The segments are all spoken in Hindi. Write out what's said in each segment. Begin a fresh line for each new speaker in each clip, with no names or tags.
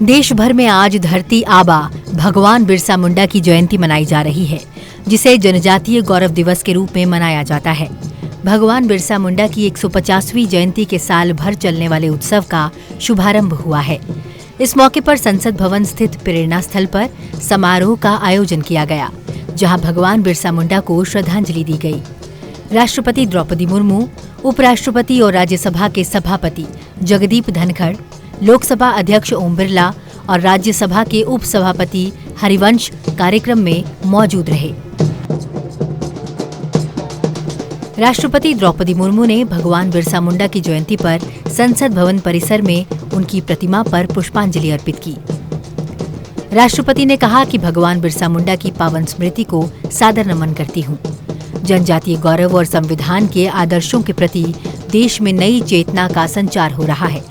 देश भर में आज धरती आबा भगवान बिरसा मुंडा की जयंती मनाई जा रही है, जिसे जनजातीय गौरव दिवस के रूप में मनाया जाता है। भगवान बिरसा मुंडा की 150वीं जयंती के साल भर चलने वाले उत्सव का शुभारंभ हुआ है। इस मौके पर संसद भवन स्थित प्रेरणा स्थल पर समारोह का आयोजन किया गया, जहां भगवान बिरसा मुंडा को श्रद्धांजलि दी गई। राष्ट्रपति द्रौपदी मुर्मू, उपराष्ट्रपति और राज्यसभा के सभापति जगदीप धनखड़, लोकसभा अध्यक्ष ओम बिरला और राज्यसभा के उपसभापति हरिवंश कार्यक्रम में मौजूद रहे। राष्ट्रपति द्रौपदी मुर्मू ने भगवान बिरसा मुंडा की जयंती पर संसद भवन परिसर में उनकी प्रतिमा पर पुष्पांजलि अर्पित की। राष्ट्रपति ने कहा कि भगवान बिरसा मुंडा की पावन स्मृति को सादर नमन करती हूँ। जनजातीय गौरव और संविधान के आदर्शों के प्रति देश में नई चेतना का संचार हो रहा है।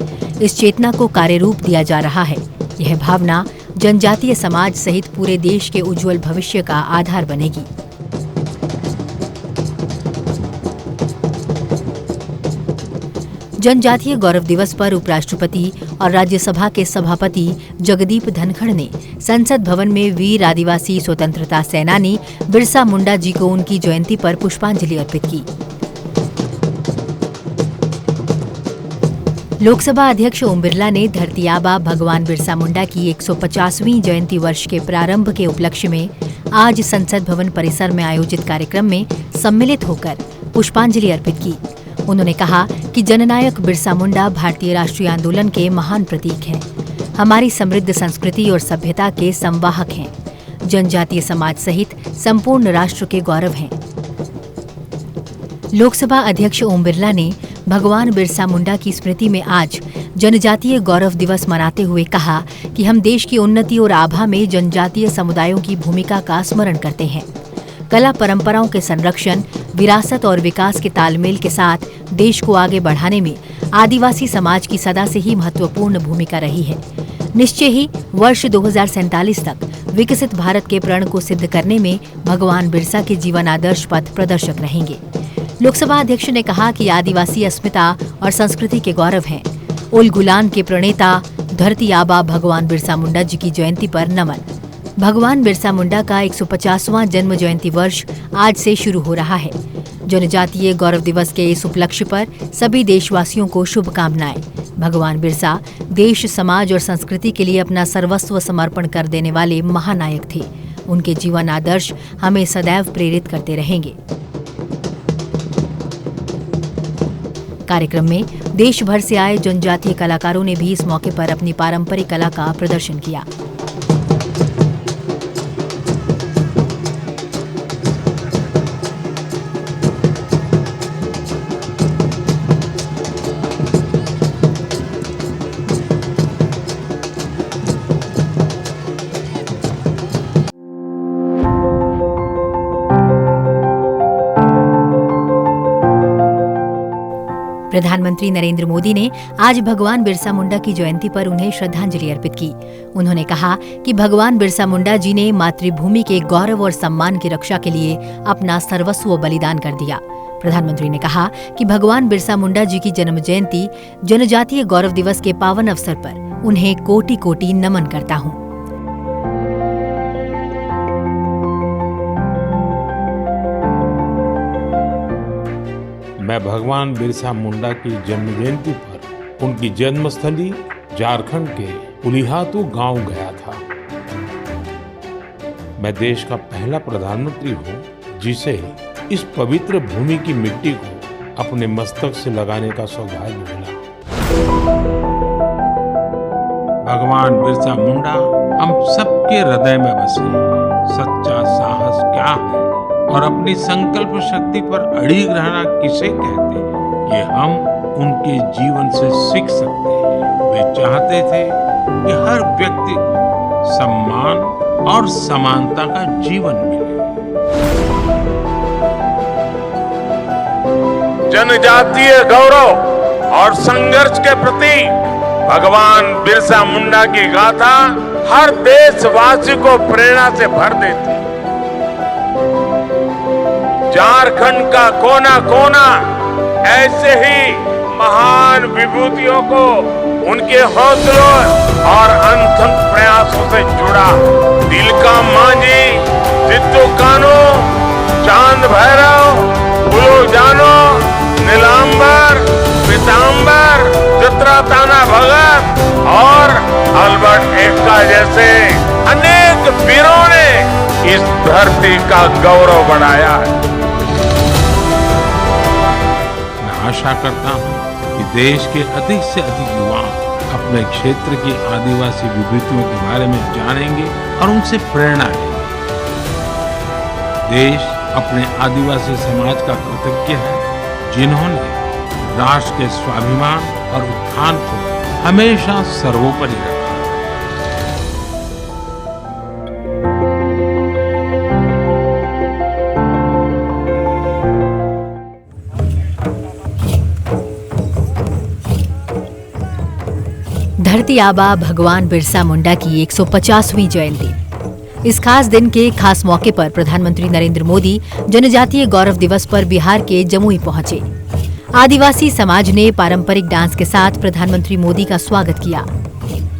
इस चेतना को कार्य रूप दिया जा रहा है। यह भावना जनजातीय समाज सहित पूरे देश के उज्जवल भविष्य का आधार बनेगी। जनजातीय गौरव दिवस पर उपराष्ट्रपति और राज्यसभा के सभापति जगदीप धनखड़ ने संसद भवन में वीर आदिवासी स्वतंत्रता सेनानी बिरसा मुंडा जी को उनकी जयंती पर पुष्पांजलि अर्पित की। लोकसभा अध्यक्ष ओम बिरला ने धरती आबा भगवान बिरसा मुंडा की 150वीं जयंती वर्ष के प्रारंभ के उपलक्ष्य में आज संसद भवन परिसर में आयोजित कार्यक्रम में सम्मिलित होकर पुष्पांजलि अर्पित की। उन्होंने कहा कि जननायक बिरसा मुंडा भारतीय राष्ट्रीय आंदोलन के महान प्रतीक हैं, हमारी समृद्ध संस्कृति और सभ्यता के संवाहक हैं, जनजातीय समाज सहित संपूर्ण राष्ट्र के गौरव हैं। लोकसभा अध्यक्ष ओम बिरला ने भगवान बिरसा मुंडा की स्मृति में आज जनजातीय गौरव दिवस मनाते हुए कहा कि हम देश की उन्नति और आभा में जनजातीय समुदायों की भूमिका का स्मरण करते हैं। कला परंपराओं के संरक्षण, विरासत और विकास के तालमेल के साथ देश को आगे बढ़ाने में आदिवासी समाज की सदा से ही महत्वपूर्ण भूमिका रही है। निश्चय ही वर्ष 2047 तक विकसित भारत के प्रण को सिद्ध करने में भगवान बिरसा के जीवन आदर्श पथ प्रदर्शक रहेंगे। लोकसभा अध्यक्ष ने कहा कि आदिवासी अस्मिता और संस्कृति के गौरव हैं। उल गुलान के प्रणेता धरती आबा भगवान बिरसा मुंडा जी की जयंती पर नमन। भगवान बिरसा मुंडा का 150वां जन्म जयंती वर्ष आज से शुरू हो रहा है। जनजातीय गौरव दिवस के इस उपलक्ष्य पर सभी देशवासियों को शुभकामनाएं। भगवान बिरसा देश, समाज और संस्कृति के लिए अपना सर्वस्व समर्पण कर देने वाले महानायक थे। उनके जीवन आदर्श हमें सदैव प्रेरित करते रहेंगे। कार्यक्रम में देश भर से आए जनजातीय कलाकारों ने भी इस मौके पर अपनी पारंपरिक कला का प्रदर्शन किया। प्रधानमंत्री नरेंद्र मोदी ने आज भगवान बिरसा मुंडा की जयंती पर उन्हें श्रद्धांजलि अर्पित की। उन्होंने कहा कि भगवान बिरसा मुंडा जी ने मातृभूमि के गौरव और सम्मान की रक्षा के लिए अपना सर्वस्व बलिदान कर दिया। प्रधानमंत्री ने कहा कि भगवान बिरसा मुंडा जी की जन्म जयंती जनजातीय गौरव दिवस के पावन अवसर पर उन्हें कोटि कोटि नमन करता हूँ।
मैं भगवान बिरसा मुंडा की जन्म जयंती पर उनकी जन्मस्थली झारखंड के उलिहातू गांव गया था। मैं देश का पहला प्रधानमंत्री हूं जिसे इस पवित्र भूमि की मिट्टी को अपने मस्तक से लगाने का सौभाग्य मिला। भगवान बिरसा मुंडा हम सबके हृदय में बसे। सच्चा साहस क्या है और अपनी संकल्प शक्ति पर अड़िग रहना किसे कहते हैं, ये हम उनके जीवन से सीख सकते हैं। वे चाहते थे कि हर व्यक्ति को सम्मान और समानता का जीवन मिले।
जनजातीय गौरव और संघर्ष के प्रति भगवान बिरसा मुंडा की गाथा हर देशवासी को प्रेरणा से भर देती। झारखंड का कोना कोना ऐसे ही महान विभूतियों को उनके हौसलों और अनथक प्रयासों से जुड़ा। तिलका मांझी, जित्तू कान्हू, चांद भैरव, बुलो जानो, नीलांबर, पीतांबर, चित्राताना भगत और अल्बर्ट एक्का जैसे अनेक वीरों ने इस धरती का गौरव बढ़ाया है।
मैं आशा करता हूं कि देश के अधिक से अधिक युवा अपने क्षेत्र की आदिवासी विभूतियों के बारे में जानेंगे और उनसे प्रेरणा लेंगे। देश अपने आदिवासी समाज का कृतज्ञ है जिन्होंने राष्ट्र के स्वाभिमान और उत्थान को हमेशा सर्वोपरि रखा।
धरती आबा भगवान बिरसा मुंडा की 150वीं जयंती। इस खास दिन के खास मौके पर प्रधानमंत्री नरेंद्र मोदी जनजातीय गौरव दिवस पर बिहार के जमुई पहुंचे। आदिवासी समाज ने पारंपरिक डांस के साथ प्रधानमंत्री मोदी का स्वागत किया।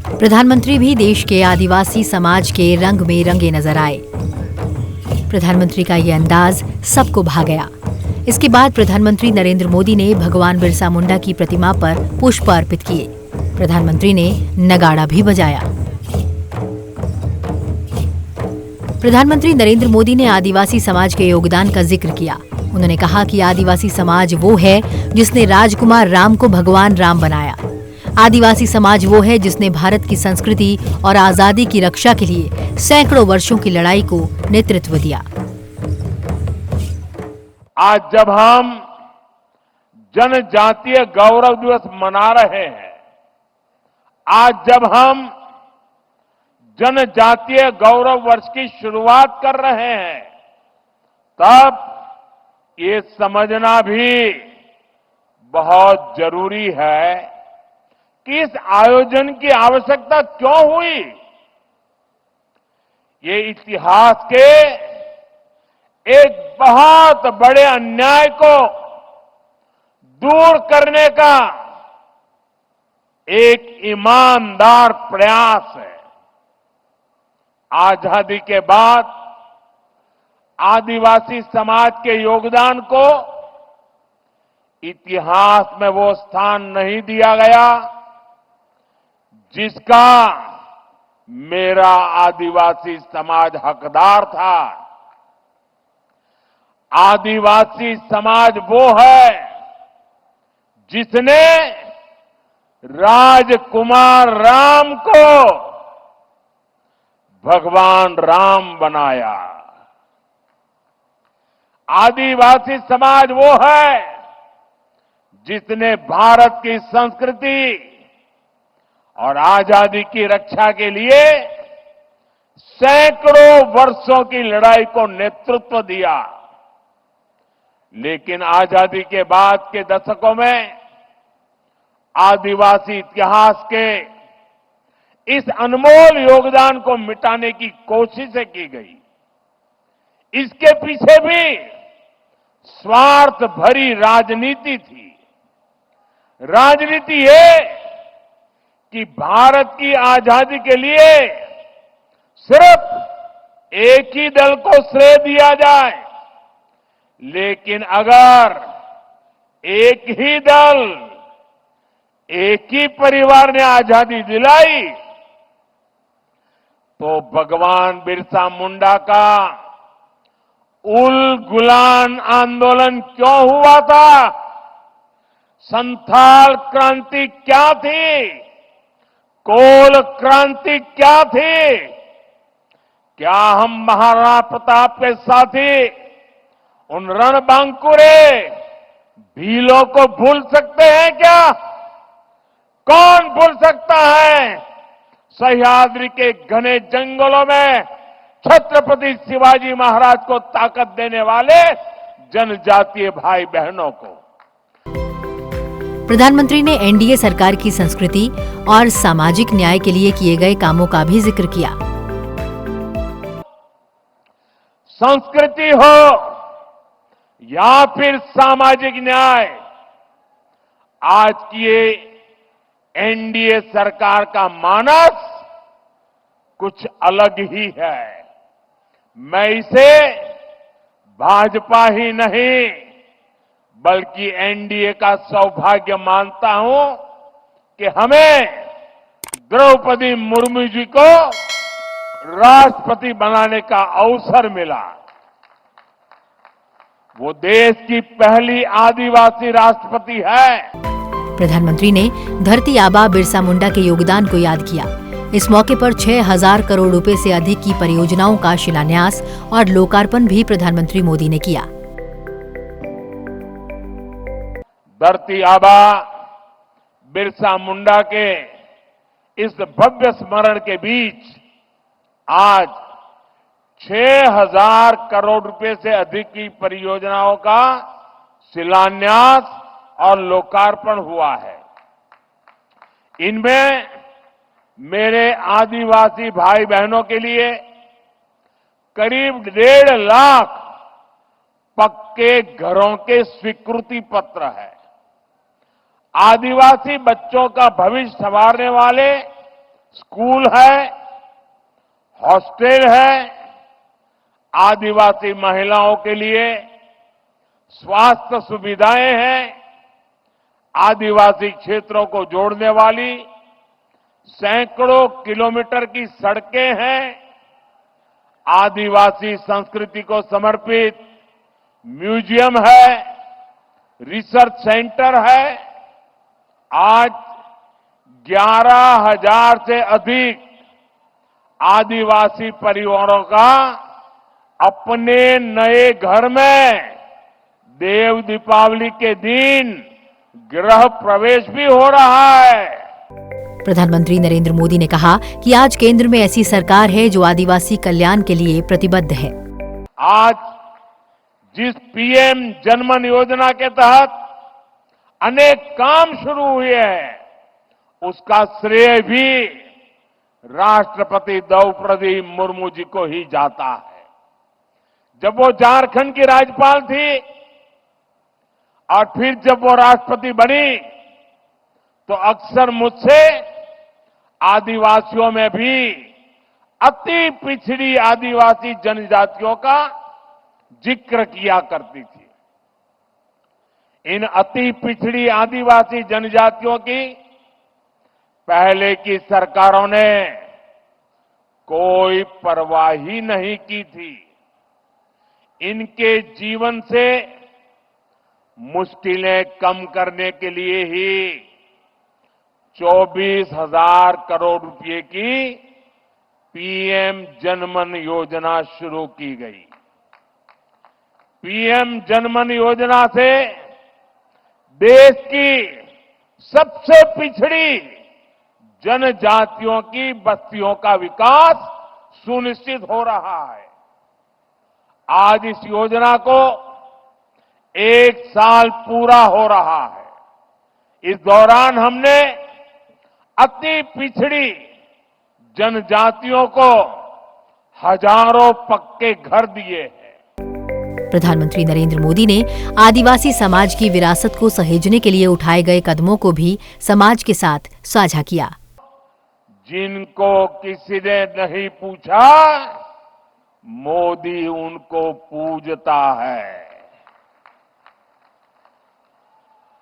प्रधानमंत्री भी देश के आदिवासी समाज के रंग में रंगे नजर आए। प्रधानमंत्री का ये अंदाज सबको भा गया। इसके बाद प्रधानमंत्री नरेंद्र मोदी ने भगवान बिरसा मुंडा की प्रतिमा पर पुष्प अर्पित किए। प्रधानमंत्री ने नगाड़ा भी बजाया। प्रधानमंत्री नरेंद्र मोदी ने आदिवासी समाज के योगदान का जिक्र किया। उन्होंने कहा कि आदिवासी समाज वो है जिसने राजकुमार राम को भगवान राम बनाया। आदिवासी समाज वो है जिसने भारत की संस्कृति और आजादी की रक्षा के लिए सैकड़ों वर्षों की लड़ाई को नेतृत्व दिया।
आज जब हम जनजातीय गौरव दिवस मना रहे हैं, आज जब हम जनजातीय गौरव वर्ष की शुरुआत कर रहे हैं, तब ये समझना भी बहुत जरूरी है कि इस आयोजन की आवश्यकता क्यों हुई। ये इतिहास के एक बहुत बड़े अन्याय को दूर करने का एक ईमानदार प्रयास है। आजादी के बाद आदिवासी समाज के योगदान को इतिहास में वो स्थान नहीं दिया गया जिसका मेरा आदिवासी समाज हकदार था। आदिवासी समाज वो है जिसने राजकुमार राम को भगवान राम बनाया। आदिवासी समाज वो है जिसने भारत की संस्कृति और आजादी की रक्षा के लिए सैकड़ों वर्षों की लड़ाई को नेतृत्व दिया। लेकिन आजादी के बाद के दशकों में आदिवासी इतिहास के इस अनमोल योगदान को मिटाने की कोशिशें की गई। इसके पीछे भी स्वार्थ भरी राजनीति थी। राजनीति ये कि भारत की आजादी के लिए सिर्फ एक ही दल को श्रेय दिया जाए, लेकिन अगर एक ही दल एक ही परिवार ने आजादी दिलाई तो भगवान बिरसा मुंडा का उल गुलान आंदोलन क्यों हुआ था? संथाल क्रांति क्या थी? कोल क्रांति क्या थी? क्या हम महाराणा प्रताप के साथी उन रणबांकुरे भीलों को भूल सकते हैं क्या? कौन भूल सकता है सह्याद्री के घने जंगलों में छत्रपति शिवाजी महाराज को ताकत देने वाले जनजातीय भाई बहनों को?
प्रधानमंत्री ने एनडीए सरकार की संस्कृति और सामाजिक न्याय के लिए किए गए कामों का भी जिक्र किया।
संस्कृति हो या फिर सामाजिक न्याय, आज की ये एनडीए सरकार का मानस कुछ अलग ही है। मैं इसे भाजपा ही नहीं बल्कि एनडीए का सौभाग्य मानता हूं कि हमें द्रौपदी मुर्मू जी को राष्ट्रपति बनाने का अवसर मिला। वो देश की पहली आदिवासी राष्ट्रपति है।
प्रधानमंत्री ने धरती आबा बिरसा मुंडा के योगदान को याद किया। इस मौके पर 6,000 करोड़ रुपए से अधिक की परियोजनाओं का शिलान्यास और लोकार्पण भी प्रधानमंत्री मोदी ने किया।
धरती आबा बिरसा मुंडा के इस भव्य स्मरण के बीच आज 6,000 करोड़ रुपए से अधिक की परियोजनाओं का शिलान्यास और लोकार्पण हुआ है। इनमें मेरे आदिवासी भाई बहनों के लिए करीब 1.5 लाख पक्के घरों के स्वीकृति पत्र है। आदिवासी बच्चों का भविष्य संवारने वाले स्कूल है, हॉस्टल है, आदिवासी महिलाओं के लिए स्वास्थ्य सुविधाएं हैं, आदिवासी क्षेत्रों को जोड़ने वाली सैकड़ों किलोमीटर की सड़कें हैं, आदिवासी संस्कृति को समर्पित म्यूजियम है, रिसर्च सेंटर है। आज 11,000 से अधिक आदिवासी परिवारों का अपने नए घर में देव दीपावली के दिन गृह प्रवेश भी हो रहा है।
प्रधानमंत्री नरेंद्र मोदी ने कहा कि आज केंद्र में ऐसी सरकार है जो आदिवासी कल्याण के लिए प्रतिबद्ध है।
आज जिस पीएम जनमन योजना के तहत अनेक काम शुरू हुए हैं, उसका श्रेय भी राष्ट्रपति द्रौपदी मुर्मू जी को ही जाता है। जब वो झारखंड की राज्यपाल थी और फिर जब वो राष्ट्रपति बनी तो अक्सर मुझसे आदिवासियों में भी अति पिछड़ी आदिवासी जनजातियों का जिक्र किया करती थी। इन अति पिछड़ी आदिवासी जनजातियों की पहले की सरकारों ने कोई परवाह ही नहीं की थी। इनके जीवन से मुश्किलें कम करने के लिए ही 24,000 करोड़ रुपए की पीएम जनमन योजना शुरू की गई। पीएम जनमन योजना से देश की सबसे पिछड़ी जनजातियों की बस्तियों का विकास सुनिश्चित हो रहा है। आज इस योजना को 1 साल पूरा हो रहा है। इस दौरान हमने अति पिछड़ी जनजातियों को हजारों पक्के घर दिए हैं।
प्रधानमंत्री नरेंद्र मोदी ने आदिवासी समाज की विरासत को सहेजने के लिए उठाए गए कदमों को भी समाज के साथ साझा किया।
जिनको किसी ने नहीं पूछा, मोदी उनको पूजता है।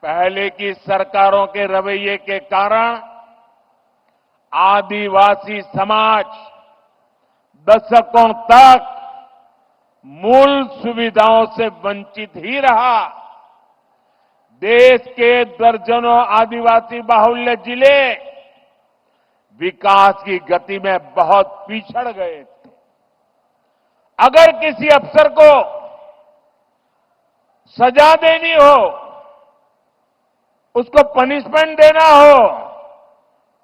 पहले की सरकारों के रवैये के कारण आदिवासी समाज दशकों तक मूल सुविधाओं से वंचित ही रहा। देश के दर्जनों आदिवासी बाहुल्य जिले विकास की गति में बहुत पिछड़ गए थे। अगर किसी अफसर को सजा देनी हो, उसको पनिशमेंट देना हो,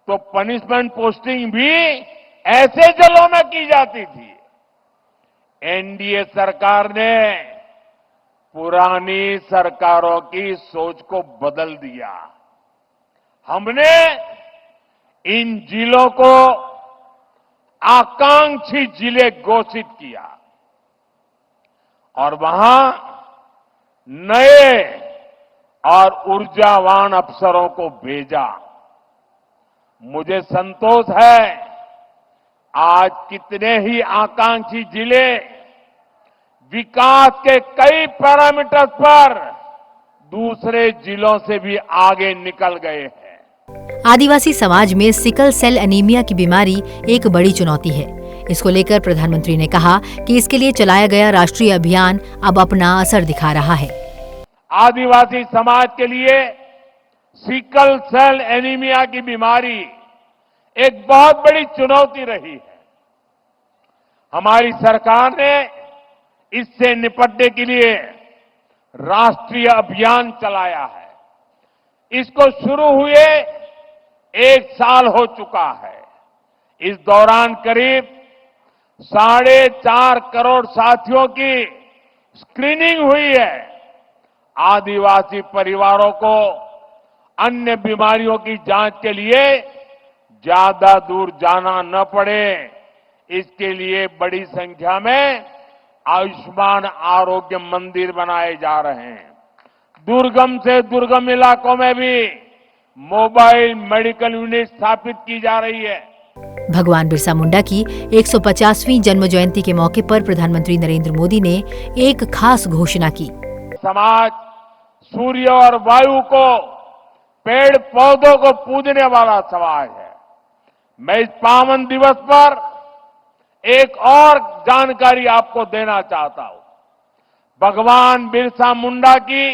तो पनिशमेंट पोस्टिंग भी ऐसे जिलों में की जाती थी। एनडीए सरकार ने पुरानी सरकारों की सोच को बदल दिया। हमने इन जिलों को आकांक्षी जिले घोषित किया और वहां नए और ऊर्जावान अफसरों को भेजा। मुझे संतोष है, आज कितने ही आकांक्षी जिले विकास के कई पैरामीटर्स पर दूसरे जिलों से भी आगे निकल गए हैं।
आदिवासी समाज में सिकल सेल एनीमिया की बीमारी एक बड़ी चुनौती है। इसको लेकर प्रधानमंत्री ने कहा कि इसके लिए चलाया गया राष्ट्रीय अभियान अब अपना असर दिखा रहा है।
आदिवासी समाज के लिए सिकल सेल एनीमिया की बीमारी एक बहुत बड़ी चुनौती रही है। हमारी सरकार ने इससे निपटने के लिए राष्ट्रीय अभियान चलाया है। इसको शुरू हुए 1 साल हो चुका है। इस दौरान करीब 4.5 करोड़ साथियों की स्क्रीनिंग हुई है। आदिवासी परिवारों को अन्य बीमारियों की जांच के लिए ज्यादा दूर जाना न पड़े, इसके लिए बड़ी संख्या में आयुष्मान आरोग्य मंदिर बनाए जा रहे हैं। दुर्गम से दुर्गम इलाकों में भी मोबाइल मेडिकल यूनिट स्थापित की जा रही है।
भगवान बिरसा मुंडा की 150वीं जन्म जयंती के मौके पर प्रधानमंत्री नरेंद्र मोदी ने एक खास घोषणा की।
समाज सूर्य और वायु को, पेड़ पौधों को पूजने वाला समाज है। मैं इस पावन दिवस पर एक और जानकारी आपको देना चाहता हूं। भगवान बिरसा मुंडा की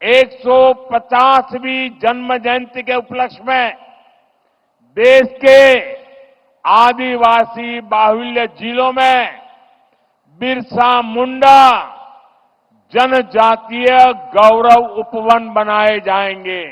150वीं जन्म जयंती के उपलक्ष्य में देश के आदिवासी बाहुल्य जिलों में बिरसा मुंडा जनजातीय गौरव उपवन बनाए जाएंगे।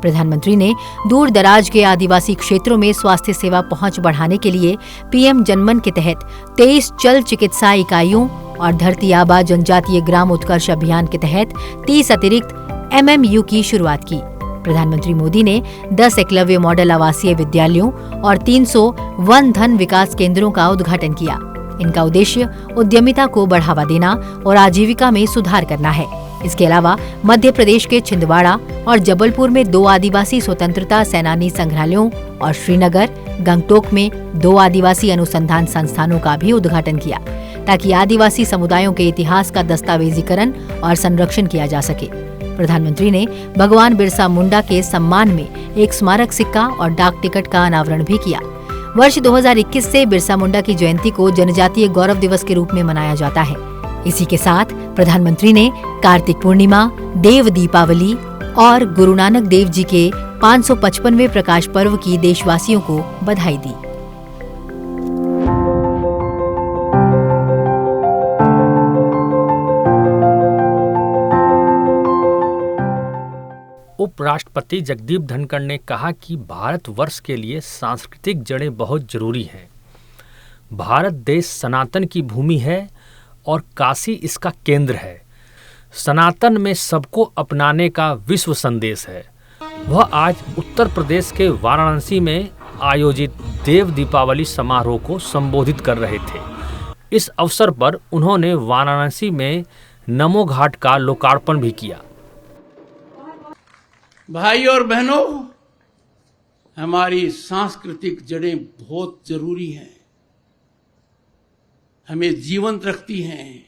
प्रधानमंत्री ने दूर दराज के आदिवासी क्षेत्रों में स्वास्थ्य सेवा पहुंच बढ़ाने के लिए पीएम जनमन के तहत 23 चल चिकित्सा इकाइयों और धरती आबा जनजातीय ग्राम उत्कर्ष अभियान के तहत 30 अतिरिक्त एमएमयू की शुरुआत की। प्रधानमंत्री मोदी ने 10 एकलव्य मॉडल आवासीय विद्यालयों और 300 वन धन विकास केंद्रों का उद्घाटन किया। इनका उद्देश्य उद्यमिता को बढ़ावा देना और आजीविका में सुधार करना है। इसके अलावा मध्य प्रदेश के छिंदवाड़ा और जबलपुर में 2 आदिवासी स्वतंत्रता सेनानी संग्रहालयों और श्रीनगर, गंगटोक में 2 आदिवासी अनुसंधान संस्थानों का भी उद्घाटन किया, ताकि आदिवासी समुदायों के इतिहास का दस्तावेजीकरण और संरक्षण किया जा सके। प्रधानमंत्री ने भगवान बिरसा मुंडा के सम्मान में एक स्मारक सिक्का और डाक टिकट का अनावरण भी किया। वर्ष 2021 से बिरसा मुंडा की जयंती को जनजातीय गौरव दिवस के रूप में मनाया जाता है। इसी के साथ प्रधानमंत्री ने कार्तिक पूर्णिमा, देव दीपावली और गुरु नानक देव जी के 555वें प्रकाश पर्व की देशवासियों को बधाई दी।
उपराष्ट्रपति जगदीप धनखड़ ने कहा कि भारतवर्ष के लिए सांस्कृतिक जड़ें बहुत जरूरी हैं। भारत देश सनातन की भूमि है और काशी इसका केंद्र है। सनातन में सबको अपनाने का विश्व संदेश है। वह आज उत्तर प्रदेश के वाराणसी में आयोजित देव दीपावली समारोह को संबोधित कर रहे थे। इस अवसर पर उन्होंने वाराणसी में नमो घाट का लोकार्पण भी किया।
भाई और बहनों, हमारी सांस्कृतिक जड़ें बहुत जरूरी हैं, हमें जीवंत रखती हैं।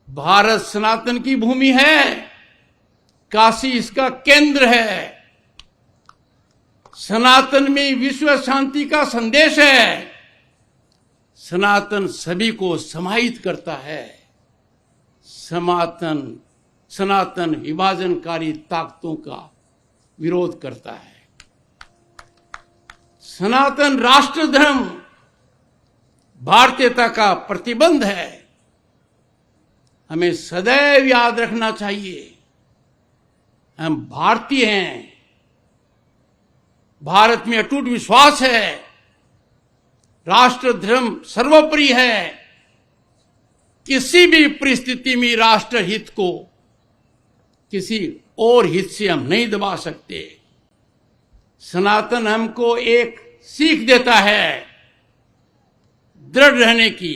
भारत सनातन की भूमि है काशी इसका केंद्र है। सनातन में विश्व शांति का संदेश है। सनातन सभी को समाहित करता है। सनातन विभाजनकारी ताकतों का विरोध करता है। सनातन राष्ट्र धर्म भारतीयता का प्रतिबंध है। हमें सदैव याद रखना चाहिए, हम भारतीय हैं। भारत में अटूट विश्वास है। राष्ट्र धर्म सर्वोपरि है। किसी भी परिस्थिति में राष्ट्र हित को किसी और हित से हम नहीं दबा सकते। सनातन हमको एक सीख देता है दृढ़ रहने की,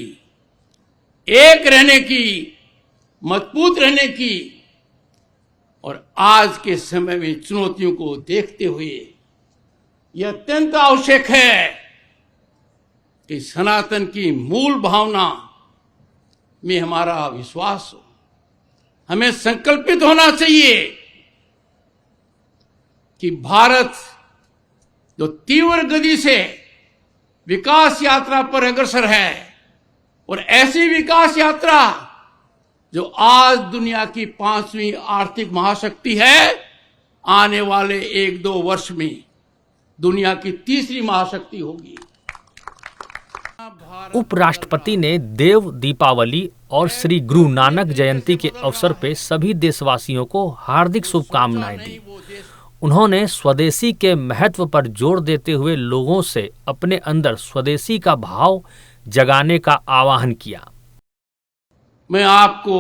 एक रहने की, मजबूत रहने की। और आज के समय में चुनौतियों को देखते हुए यह अत्यंत आवश्यक है कि सनातन की मूल भावना में हमारा विश्वास हो। हमें संकल्पित होना चाहिए कि भारत जो तीव्र गति से विकास यात्रा पर अग्रसर है, और ऐसी विकास यात्रा जो आज दुनिया की 5वीं आर्थिक महाशक्ति है, आने वाले 1-2 वर्ष में दुनिया की 3री महाशक्ति होगी।
उपराष्ट्रपति ने देव दीपावली और श्री गुरु नानक जयंती के अवसर पे सभी देशवासियों को हार्दिक शुभकामनाएं दी। उन्होंने स्वदेशी के महत्व पर जोर देते हुए लोगों से अपने अंदर स्वदेशी का भाव जगाने का आह्वान किया।
मैं आपको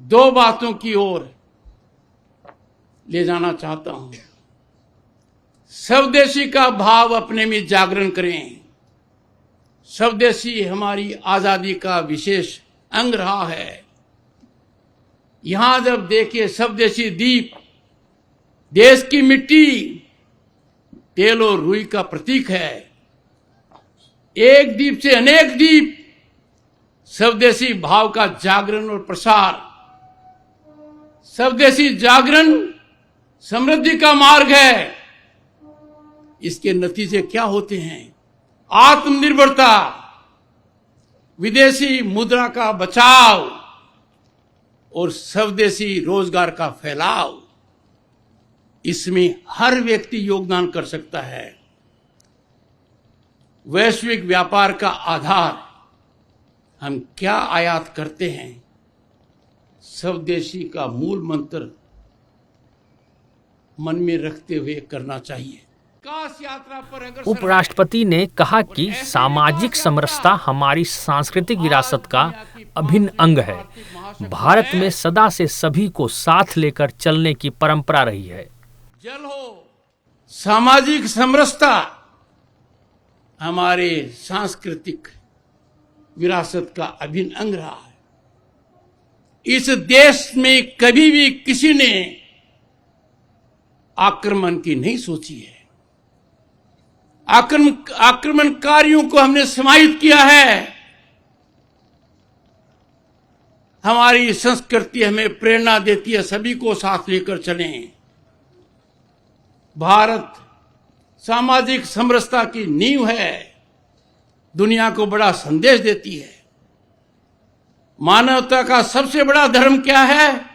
2 बातों की ओर ले जाना चाहता हूं। स्वदेशी का भाव अपने में जागरण करें। स्वदेशी हमारी आजादी का विशेष अंग रहा है। यहां जब देखिए स्वदेशी दीप देश की मिट्टी, तेल और रुई का प्रतीक है। एक दीप से अनेक दीप, स्वदेशी भाव का जागरण और प्रसार। स्वदेशी जागरण समृद्धि का मार्ग है। इसके नतीजे क्या होते हैं? आत्मनिर्भरता, विदेशी मुद्रा का बचाव और स्वदेशी रोजगार का फैलाव। इसमें हर व्यक्ति योगदान कर सकता है। वैश्विक व्यापार का आधार हम क्या आयात करते हैं? स्वदेशी का मूल मंत्र मन में रखते हुए करना चाहिए। यात्रा पर अगर
उपराष्ट्रपति ने कहा कि सामाजिक समरसता हमारी सांस्कृतिक विरासत का अभिन्न अंग है। भारत में सदा से सभी को साथ लेकर चलने की परंपरा रही है।
जल हो, सामाजिक समरसता हमारे सांस्कृतिक विरासत का अभिन्न अंग रहा है। इस देश में कभी भी किसी ने आक्रमण की नहीं सोची है। आक्रमणकारियों को हमने समाहित किया है। हमारी संस्कृति हमें प्रेरणा देती है सभी को साथ लेकर चलें। भारत सामाजिक समरसता की नींव है। दुनिया को बड़ा संदेश देती है। मानवता का सबसे बड़ा धर्म क्या है?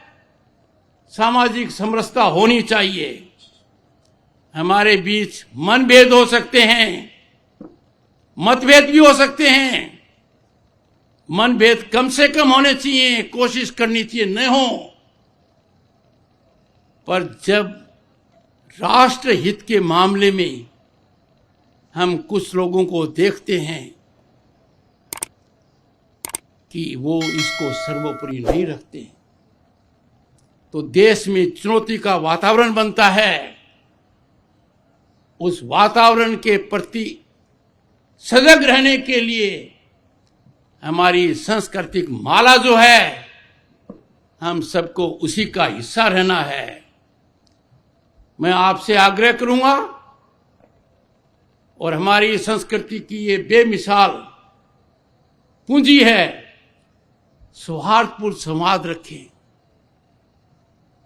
सामाजिक समरसता होनी चाहिए। हमारे बीच मनभेद हो सकते हैं, मतभेद भी हो सकते हैं। मनभेद कम से कम होने चाहिए, कोशिश करनी चाहिए न हो। पर जब राष्ट्र हित के मामले में हम कुछ लोगों को देखते हैं कि वो इसको सर्वोपरि नहीं रखते, तो देश में चुनौती का वातावरण बनता है। उस वातावरण के प्रति सजग रहने के लिए हमारी सांस्कृतिक माला जो है, हम सबको उसी का हिस्सा रहना है। मैं आपसे आग्रह करूंगा और हमारी संस्कृति की ये बेमिसाल पूंजी है, सौहार्दपूर्ण संवाद रखें।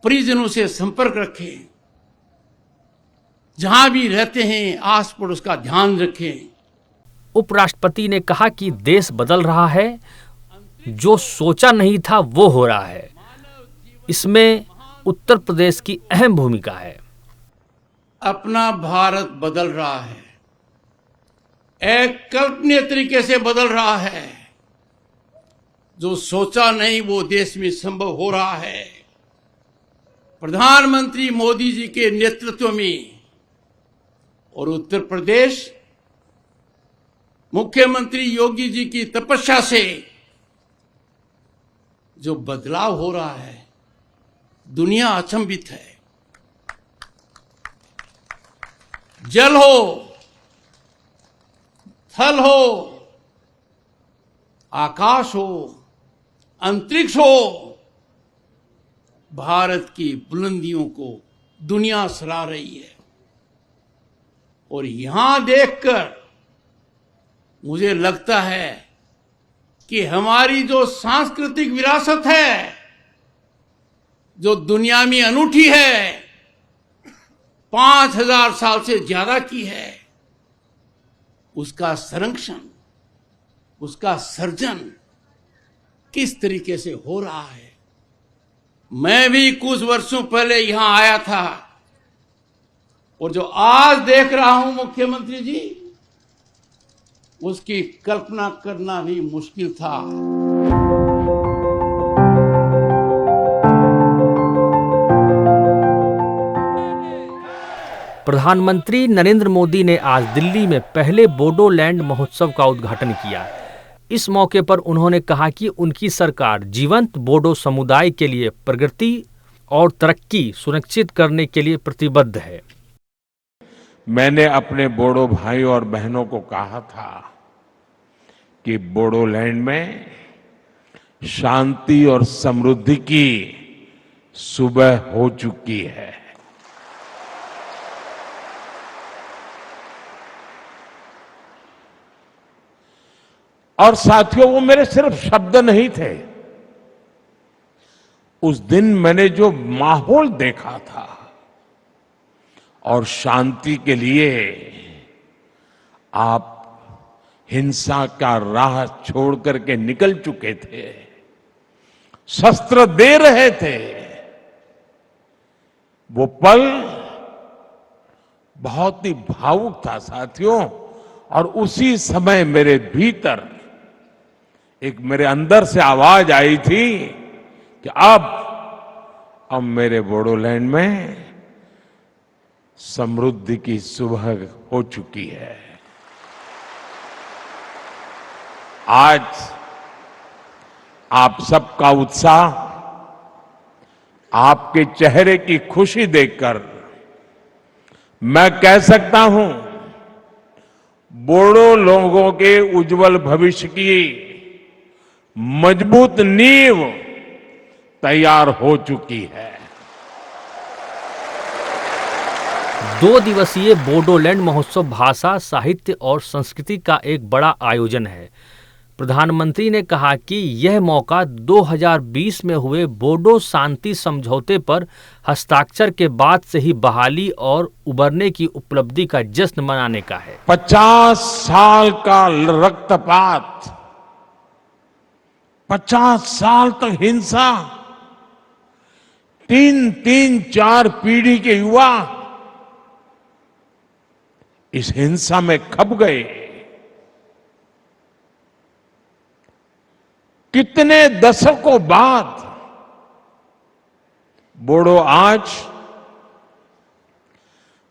परिजनों से संपर्क रखें, जहां भी रहते हैं आस पड़ोस का ध्यान रखें।
उपराष्ट्रपति ने कहा कि देश बदल रहा है, जो सोचा नहीं था वो हो रहा है। इसमें उत्तर प्रदेश की अहम भूमिका है।
अपना भारत बदल रहा है, एक कल्पनीय तरीके से बदल रहा है। जो सोचा नहीं वो देश में संभव हो रहा है। प्रधानमंत्री मोदी जी के नेतृत्व में और उत्तर प्रदेश मुख्यमंत्री योगी जी की तपस्या से जो बदलाव हो रहा है, दुनिया अचंभित है। जल हो, थल हो, आकाश हो, अंतरिक्ष हो, भारत की बुलंदियों को दुनिया सराह रही है। और यहां देखकर मुझे लगता है कि हमारी जो सांस्कृतिक विरासत है, जो दुनिया में अनूठी है, 5000 साल से ज्यादा की है, उसका संरक्षण, उसका सर्जन किस तरीके से हो रहा है। मैं भी कुछ वर्षों पहले यहां आया था और जो आज देख रहा हूं मुख्यमंत्री जी, उसकी कल्पना करना भी मुश्किल था।
प्रधानमंत्री नरेंद्र मोदी ने आज दिल्ली में पहले बोडोलैंड महोत्सव का उद्घाटन किया। इस मौके पर उन्होंने कहा कि उनकी सरकार जीवंत बोडो समुदाय के लिए प्रगति और तरक्की सुनिश्चित करने के लिए प्रतिबद्ध है।
मैंने अपने बोडो भाई और बहनों को कहा था कि बोडोलैंड में शांति और समृद्धि की सुबह हो चुकी है। और साथियों, वो मेरे सिर्फ शब्द नहीं थे। उस दिन मैंने जो माहौल देखा था और शांति के लिए आप हिंसा का राह छोड़ करके निकल चुके थे, शस्त्र दे रहे थे, वो पल बहुत ही भावुक था साथियों। और उसी समय मेरे भीतर एक मेरे अंदर से आवाज आई थी कि अब मेरे बोडोलैंड में समृद्धि की सुबह हो चुकी है। आज आप सबका उत्साह, आपके चेहरे की खुशी देखकर मैं कह सकता हूं, बोडो लोगों के उज्जवल भविष्य की मजबूत नींव तैयार हो चुकी है।
2 दिवसीय बोडोलैंड महोत्सव भाषा, साहित्य और संस्कृति का एक बड़ा आयोजन है। प्रधानमंत्री ने कहा कि यह मौका 2020 में हुए बोडो शांति समझौते पर हस्ताक्षर के बाद से ही बहाली और उबरने की उपलब्धि का जश्न मनाने का है।
50 साल का रक्तपात, 50 साल तक हिंसा, 3-4 पीढ़ी के युवा इस हिंसा में खप गए। कितने दशकों बाद बोडो आज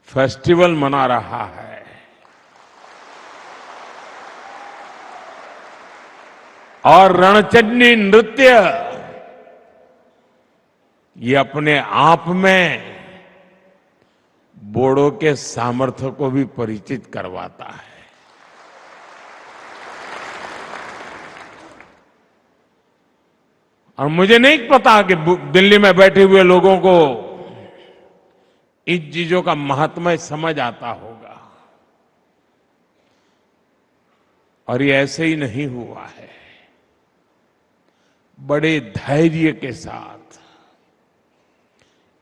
फेस्टिवल मना रहा है। और रणचंडी नृत्य ये अपने आप में बोडो के सामर्थ्य को भी परिचित करवाता है। और मुझे नहीं पता कि दिल्ली में बैठे हुए लोगों को इन चीजों का महात्म्य समझ आता होगा। और ये ऐसे ही नहीं हुआ है। बड़े धैर्य के साथ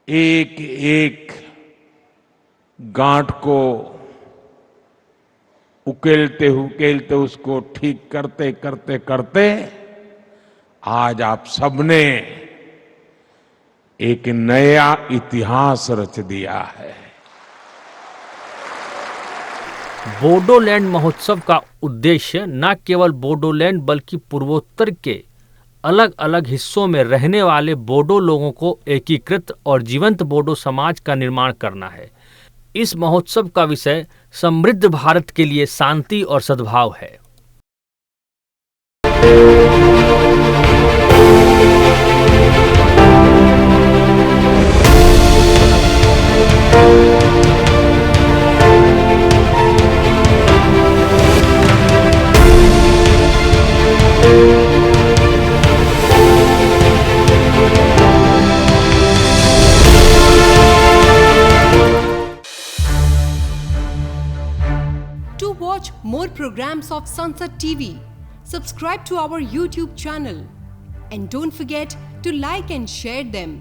एक एक गांठ को उकेलते उसको ठीक करते करते करते आज आप सबने एक नया इतिहास रच दिया है।
बोडोलैंड महोत्सव का उद्देश्य न केवल बोडोलैंड बल्कि पूर्वोत्तर के अलग अलग हिस्सों में रहने वाले बोडो लोगों को एकीकृत और जीवंत बोडो समाज का निर्माण करना है। इस महोत्सव का विषय समृद्ध भारत के लिए शांति और सद्भाव है।
To watch more programs of Sansad TV, subscribe to our YouTube channel and don't forget to like and share them.